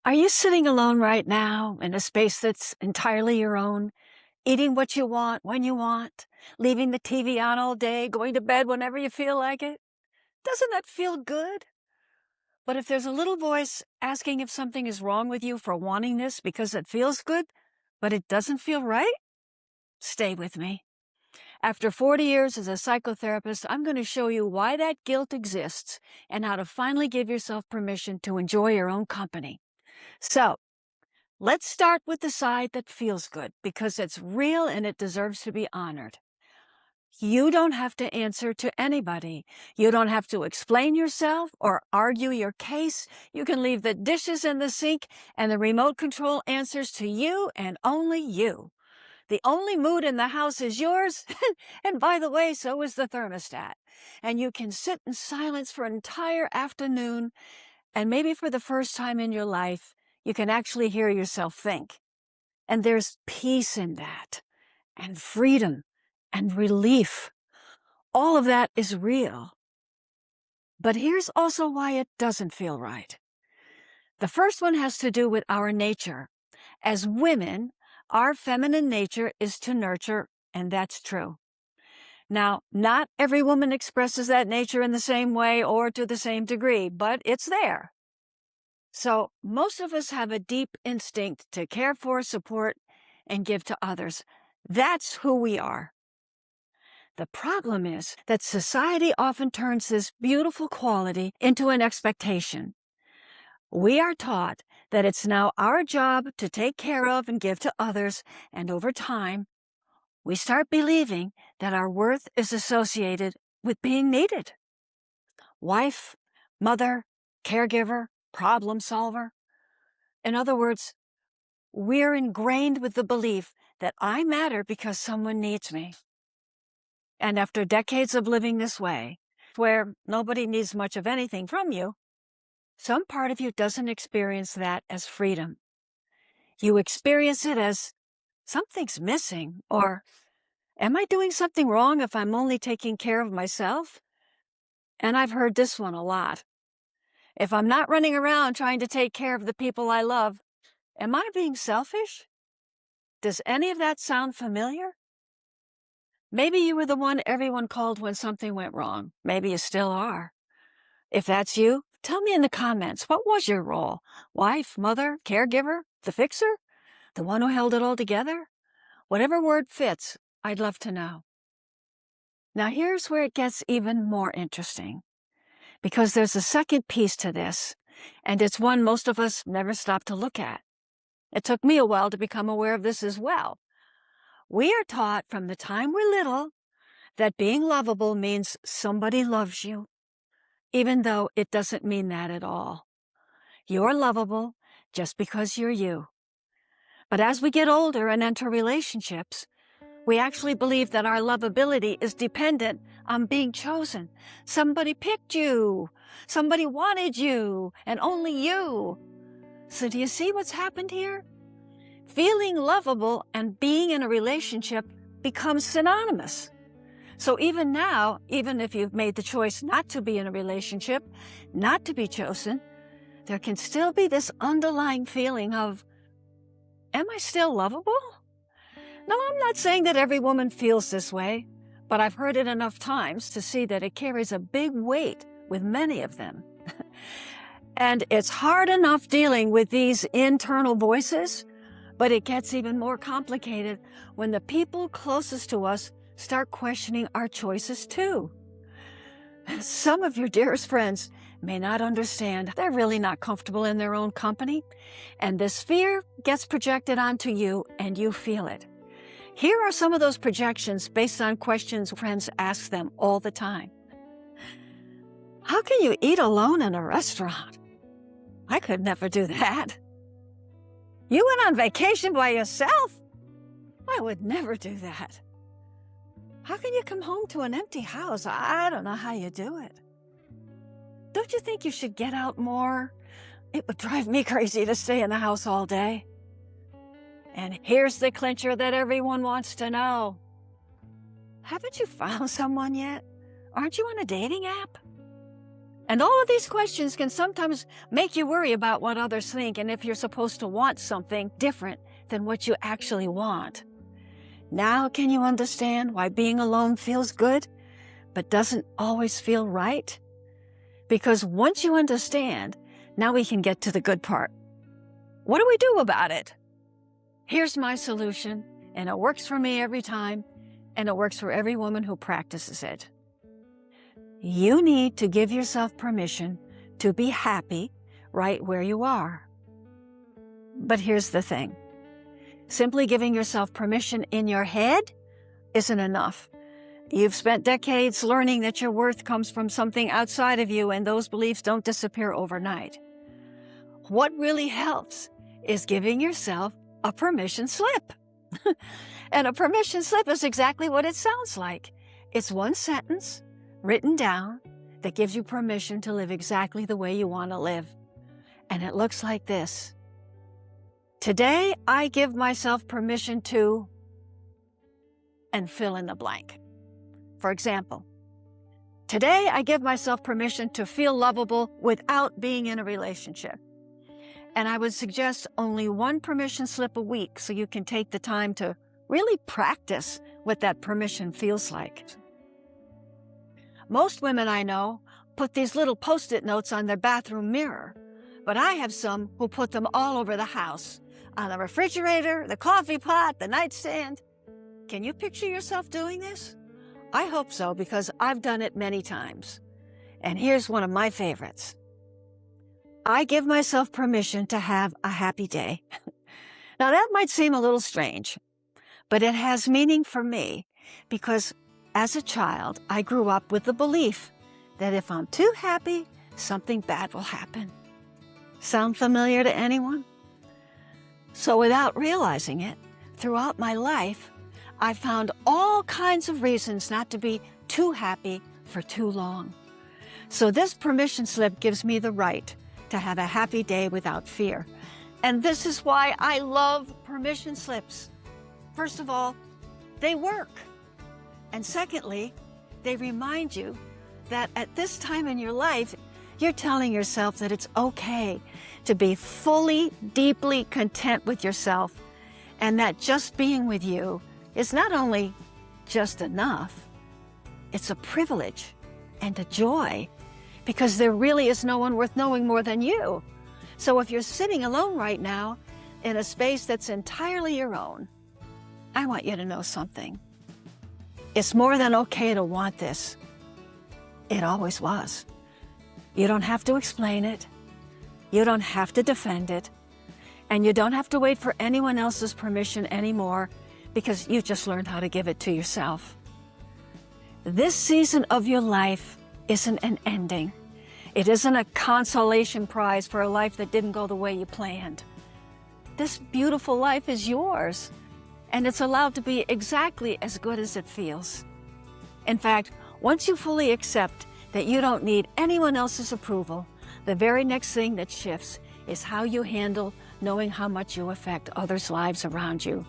Are you sitting alone right now in a space that's entirely your own, eating what you want when you want, leaving the TV on all day, going to bed whenever you feel like it? Doesn't that feel good? But if there's a little voice asking if something is wrong with you for wanting this because it feels good, but it doesn't feel right, stay with me. After 40 years as a psychotherapist, I'm going to show you why that guilt exists and how to finally give yourself permission to enjoy your own company. So, let's start with the side that feels good because it's real and it deserves to be honored. You don't have to answer to anybody. You don't have to explain yourself or argue your case. You can leave the dishes in the sink and the remote control answers to you and only you. The only mood in the house is yours. And by the way, so is the thermostat. And you can sit in silence for an entire afternoon. And maybe for the first time in your life, you can actually hear yourself think. And there's peace in that, and freedom, and relief. All of that is real. But here's also why it doesn't feel right. The first one has to do with our nature. As women, our feminine nature is to nurture, and that's true. Now, not every woman expresses that nature in the same way or to the same degree, but it's there. So most of us have a deep instinct to care for, support, and give to others. That's who we are. The problem is that society often turns this beautiful quality into an expectation. We are taught that it's now our job to take care of and give to others, and over time, we start believing that our worth is associated with being needed. Wife, mother, caregiver, problem solver. In other words, we're ingrained with the belief that I matter because someone needs me. And after decades of living this way, where nobody needs much of anything from you, some part of you doesn't experience that as freedom. You experience it as something's missing, or am I doing something wrong if I'm only taking care of myself? And I've heard this one a lot. If I'm not running around trying to take care of the people I love, am I being selfish? Does any of that sound familiar? Maybe you were the one everyone called when something went wrong. Maybe you still are. If that's you, tell me in the comments, what was your role? Wife, mother, caregiver, the fixer? The one who held it all together? Whatever word fits, I'd love to know. Now here's where it gets even more interesting, because there's a second piece to this, and it's one most of us never stop to look at. It took me a while to become aware of this as well. We are taught from the time we're little that being lovable means somebody loves you, even though it doesn't mean that at all. You're lovable just because you're you. But as we get older and enter relationships, we actually believe that our lovability is dependent on being chosen. Somebody picked you, somebody wanted you, and only you. So do you see what's happened here? Feeling lovable and being in a relationship becomes synonymous. So even now, even if you've made the choice not to be in a relationship, not to be chosen, there can still be this underlying feeling of, am I still lovable? Now, I'm not saying that every woman feels this way, but I've heard it enough times to see that it carries a big weight with many of them. And it's hard enough dealing with these internal voices, but it gets even more complicated when the people closest to us start questioning our choices too. Some of your dearest friends may not understand. They're really not comfortable in their own company, and this fear gets projected onto you, and you feel it. Here are some of those projections based on questions friends ask them all the time. How can you eat alone in a restaurant? I could never do that. You went on vacation by yourself? I would never do that. How can you come home to an empty house? I don't know how you do it. Don't you think you should get out more? It would drive me crazy to stay in the house all day. And here's the clincher that everyone wants to know. Haven't you found someone yet? Aren't you on a dating app? And all of these questions can sometimes make you worry about what others think and if you're supposed to want something different than what you actually want. Now can you understand why being alone feels good, but doesn't always feel right? Because once you understand, now we can get to the good part. What do we do about it? Here's my solution, and it works for me every time, and it works for every woman who practices it. You need to give yourself permission to be happy right where you are. But here's the thing. Simply giving yourself permission in your head isn't enough. You've spent decades learning that your worth comes from something outside of you, and those beliefs don't disappear overnight. What really helps is giving yourself a permission slip. And a permission slip is exactly what it sounds like. It's one sentence written down that gives you permission to live exactly the way you want to live. And it looks like this. Today, I give myself permission to, and fill in the blank. For example, today I give myself permission to feel lovable without being in a relationship. And I would suggest only one permission slip a week so you can take the time to really practice what that permission feels like. Most women I know put these little Post-it notes on their bathroom mirror, but I have some who put them all over the house, on the refrigerator, the coffee pot, the nightstand. Can you picture yourself doing this? I hope so, because I've done it many times. And here's one of my favorites. I give myself permission to have a happy day. Now that might seem a little strange, but it has meaning for me because as a child, I grew up with the belief that if I'm too happy, something bad will happen. Sound familiar to anyone? So without realizing it, throughout my life, I found all kinds of reasons not to be too happy for too long. So this permission slip gives me the right to have a happy day without fear. And this is why I love permission slips. First of all, they work. And secondly, they remind you that at this time in your life, you're telling yourself that it's okay to be fully, deeply content with yourself, and that just being with you is not only just enough, it's a privilege and a joy, because there really is no one worth knowing more than you. So if you're sitting alone right now in a space that's entirely your own, I want you to know something. It's more than okay to want this. It always was. You don't have to explain it. You don't have to defend it. And you don't have to wait for anyone else's permission anymore, because you just learned how to give it to yourself. This season of your life isn't an ending. It isn't a consolation prize for a life that didn't go the way you planned. This beautiful life is yours, and it's allowed to be exactly as good as it feels. In fact, once you fully accept that you don't need anyone else's approval, the very next thing that shifts is how you handle knowing how much you affect others' lives around you.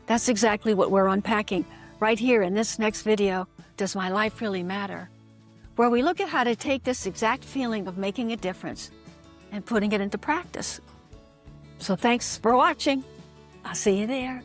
That's exactly what we're unpacking right here in this next video, Does My Life Really Matter?, where we look at how to take this exact feeling of making a difference and putting it into practice. So thanks for watching. I'll see you there.